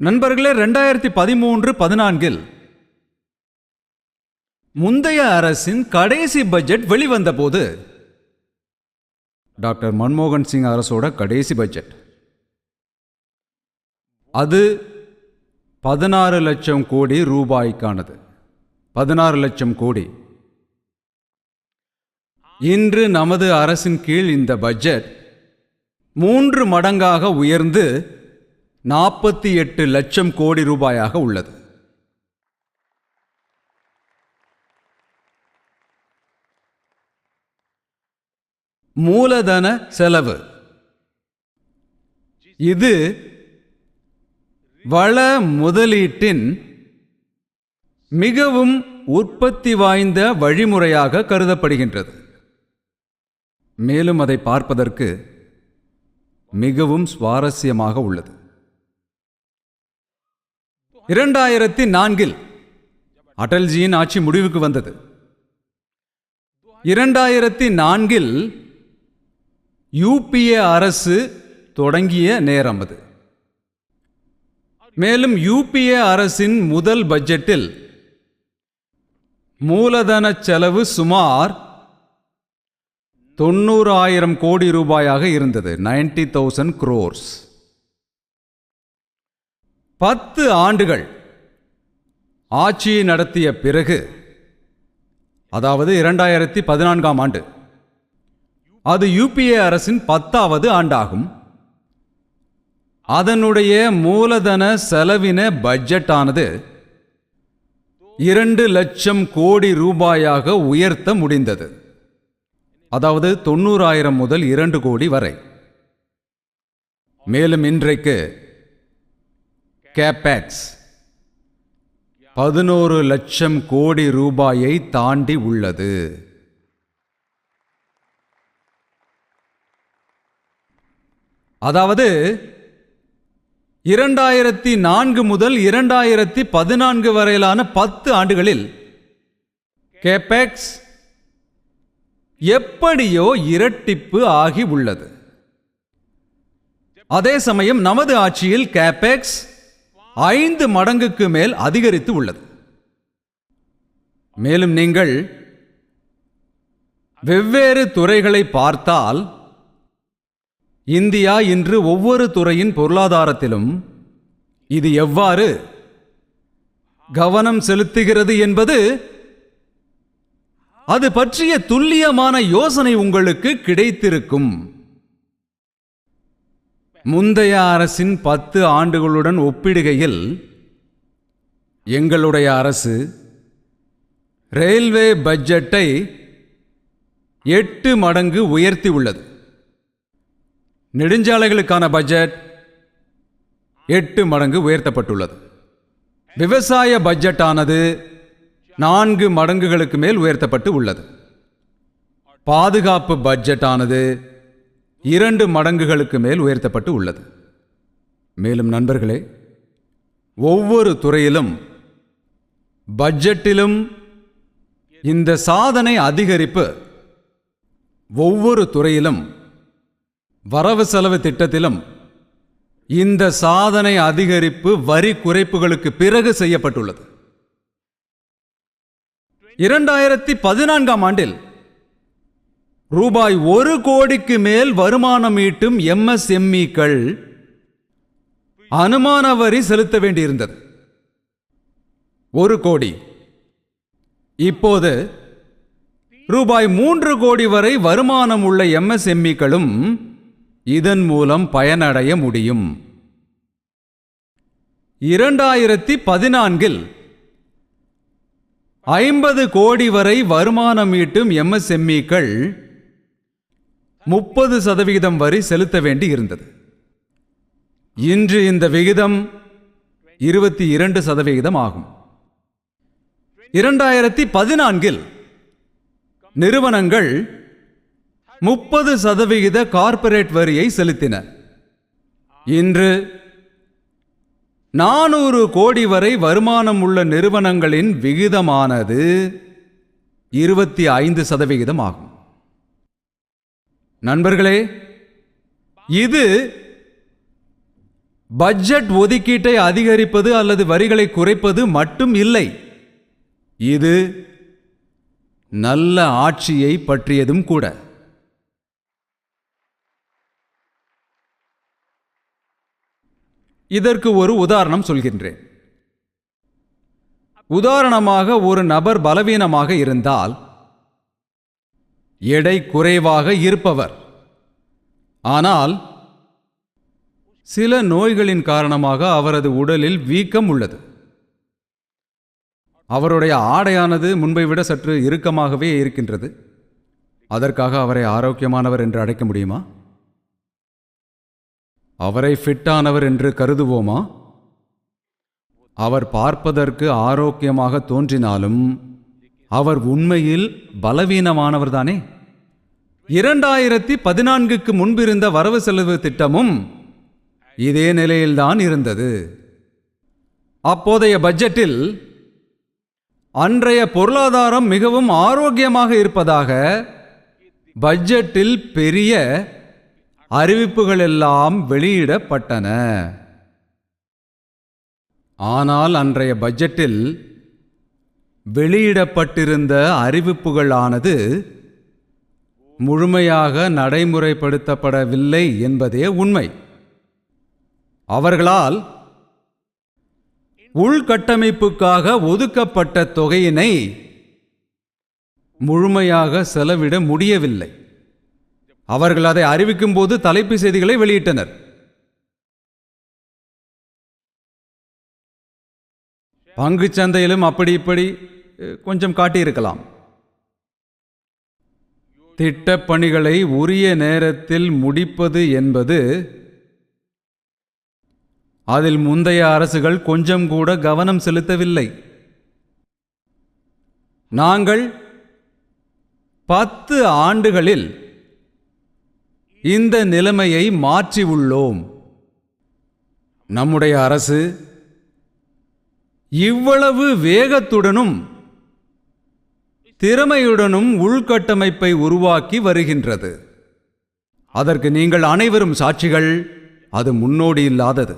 நண்பர்களே, 2013-14 முந்தைய அரசின் கடைசி பட்ஜெட் வெளிவந்த போது, டாக்டர் மன்மோகன் சிங் அரசோட கடைசி பட்ஜெட், அது 16 லட்சம் கோடி ரூபாய்க்கானது. 16 லட்சம் கோடி. இன்று நமது அரசின் கீழ் இந்த பட்ஜெட் 3 மடங்காக உயர்ந்து 48 லட்சம் கோடி ரூபாயாக உள்ளது. மூலதன செலவு, இது வள முதலீட்டின் மிகவும் உற்பத்தி வாய்ந்த வழிமுறையாக கருதப்படுகின்றது. மேலும் அதை பார்ப்பதற்கு மிகவும் சுவாரஸ்யமாக உள்ளது. 2004 அடல்ஜியின் ஆட்சி முடிவுக்கு வந்தது. 2004 யூபிஏ அரசு தொடங்கிய நேரம் அது. மேலும் யூபிஏ அரசின் முதல் பட்ஜெட்டில் மூலதன செலவு சுமார் 90,000 கோடி ரூபாயாக இருந்தது. 90,000 crores. 10 ஆண்டுகள் ஆட்சியை நடத்திய பிறகு, அதாவது 2014 ஆண்டு, அது யூபிஏ அரசின் 10வது ஆண்டாகும். அதனுடைய மூலதன செலவின பட்ஜெட் ஆனது 2 லட்சம் கோடி ரூபாயாக உயர்த்த முடிந்தது. அதாவது 90,000 முதல் 2 கோடி வரை. மேலும் இன்றைக்கு கேபெக்ஸ் 11 லட்சம் கோடி ரூபாயை தாண்டி உள்ளது. அதாவது 2004 முதல் 2014 வரையிலான 10 ஆண்டுகளில் கேபெக்ஸ் எப்படியோ இரட்டிப்பு ஆகி உள்ளது. அதே சமயம் நமது ஆட்சியில் கேபெக்ஸ் 5 மடங்குக்கு மேல் அதிகரித்து உள்ளது. மேலும் நீங்கள் வெவ்வேறு துறைகளை பார்த்தால், இந்தியா இன்று ஒவ்வொரு துறையின் பொருளாதாரத்திலும் இது எவ்வாறு கவனம் செலுத்துகிறது என்பது, அது பற்றிய துல்லியமான யோசனை உங்களுக்கு கிடைத்திருக்கும். முந்தைய அரசின் 10 ஆண்டுகளுடன் ஒப்பிடுகையில் எங்களுடைய அரசு ரயில்வே பட்ஜெட்டை 8 மடங்கு உயர்த்தி உள்ளது. நெடுஞ்சாலைகளுக்கான பட்ஜெட் 8 மடங்கு உயர்த்தப்பட்டுள்ளது. விவசாய பட்ஜெட் ஆனது 4 மடங்குகளுக்கு மேல் உயர்த்தப்பட்டு உள்ளது. பாதுகாப்பு பட்ஜெட் ஆனது 2 மடங்குகளுக்கு மேல் உயர்த்தப்பட்டு உள்ளது. மேலும் நண்பர்களே, ஒவ்வொரு துறையிலும் பட்ஜெட்டிலும் இந்த சாதனை அதிகரிப்பு, ஒவ்வொரு துறையிலும் வரவு செலவு திட்டத்திலும் இந்த சாதனை அதிகரிப்பு வரி குறைப்புகளுக்கு பிறகு செய்யப்பட்டுள்ளது. 2014 ஆண்டில் ரூபாய் 1 கோடிக்கு மேல் வருமானம் ஈட்டும் MSMEக்கள் அனுமான வரி செலுத்த வேண்டியிருந்தது. 1 கோடி. இப்போது ரூபாய் 3 கோடி வரை வருமானம் உள்ள MSMEக்களும் இதன் மூலம் பயனடைய முடியும். 2014 50 கோடி வரை வருமானம் ஈட்டும் MSMEக்கள் 30% வரி செலுத்த வேண்டி இருந்தது. இன்று இந்த விகிதம் 22% ஆகும். 2014 நிறுவனங்கள் 30% கார்ப்பரேட் வரியை செலுத்தின. இன்று 400 கோடி வரை வருமானம் உள்ள நிறுவனங்களின் விகிதமானது 25% ஆகும். நண்பர்களே, இது பட்ஜெட் ஒதுக்கீட்டை அதிகரிப்பது அல்லது வரிகளை குறைப்பது மட்டும் இல்லை, இது நல்ல ஆட்சியை பற்றியதும் கூட. இதற்கு ஒரு உதாரணம் சொல்கின்றேன். உதாரணமாக, ஒரு நபர் பலவீனமாக இருந்தால், எடை குறைவாக இருப்பவர், ஆனால் சில நோய்களின் காரணமாக அவரது உடலில் வீக்கம் உள்ளது. அவருடைய ஆடையானது முன்பை விட சற்று இறுக்கமாகவே இருக்கின்றது. அதற்காக அவரை ஆரோக்கியமானவர் என்று அழைக்க முடியுமா? அவரை ஃபிட்டானவர் என்று கருதுவோமா? அவர் பார்ப்பதற்கு ஆரோக்கியமாக தோன்றினாலும் அவர் உண்மையில் பலவீனமானவர்தானே. 2014க்கு முன்பிருந்த வரவு செலவு திட்டமும் இதே நிலையில்தான் இருந்தது. அப்போதைய பட்ஜெட்டில் அன்றைய பொருளாதாரம் மிகவும் ஆரோக்கியமாக இருப்பதாக பட்ஜெட்டில் பெரிய அறிவிப்புகள் எல்லாம் வெளியிடப்பட்டன. ஆனால் அன்றைய பட்ஜெட்டில் வெளியிடப்பட்டிருந்த அறிவிப்புகளானது முழுமையாக நடைமுறைப்படுத்தப்படவில்லை என்பதே உண்மை. அவர்களால் உள்கட்டமைப்புக்காக ஒதுக்கப்பட்ட தொகையினை முழுமையாக செலவிட முடியவில்லை. அவர்கள் அதை அறிவிக்கும் போது தலைப்பு செய்திகளை வெளியிட்டனர். பங்குச் சந்தையிலும் அப்படி இப்படி கொஞ்சம் காட்டியிருக்கலாம். திட்டப்பணிகளை உரிய நேரத்தில் முடிப்பது என்பது அதில் முந்தைய அரசுகள் கொஞ்சம் கூட கவனம் செலுத்தவில்லை. நாங்கள் 10 ஆண்டுகளில் இந்த நிலைமையை மாற்றி உள்ளோம். நம்முடைய அரசு இவ்வளவு வேகத்துடனும் திறமையுடனும் உள்கட்டமைப்பை உருவாக்கி வருகின்றது. அதற்கு நீங்கள் அனைவரும் சாட்சிகள். அது முன்னோடி இல்லாதது.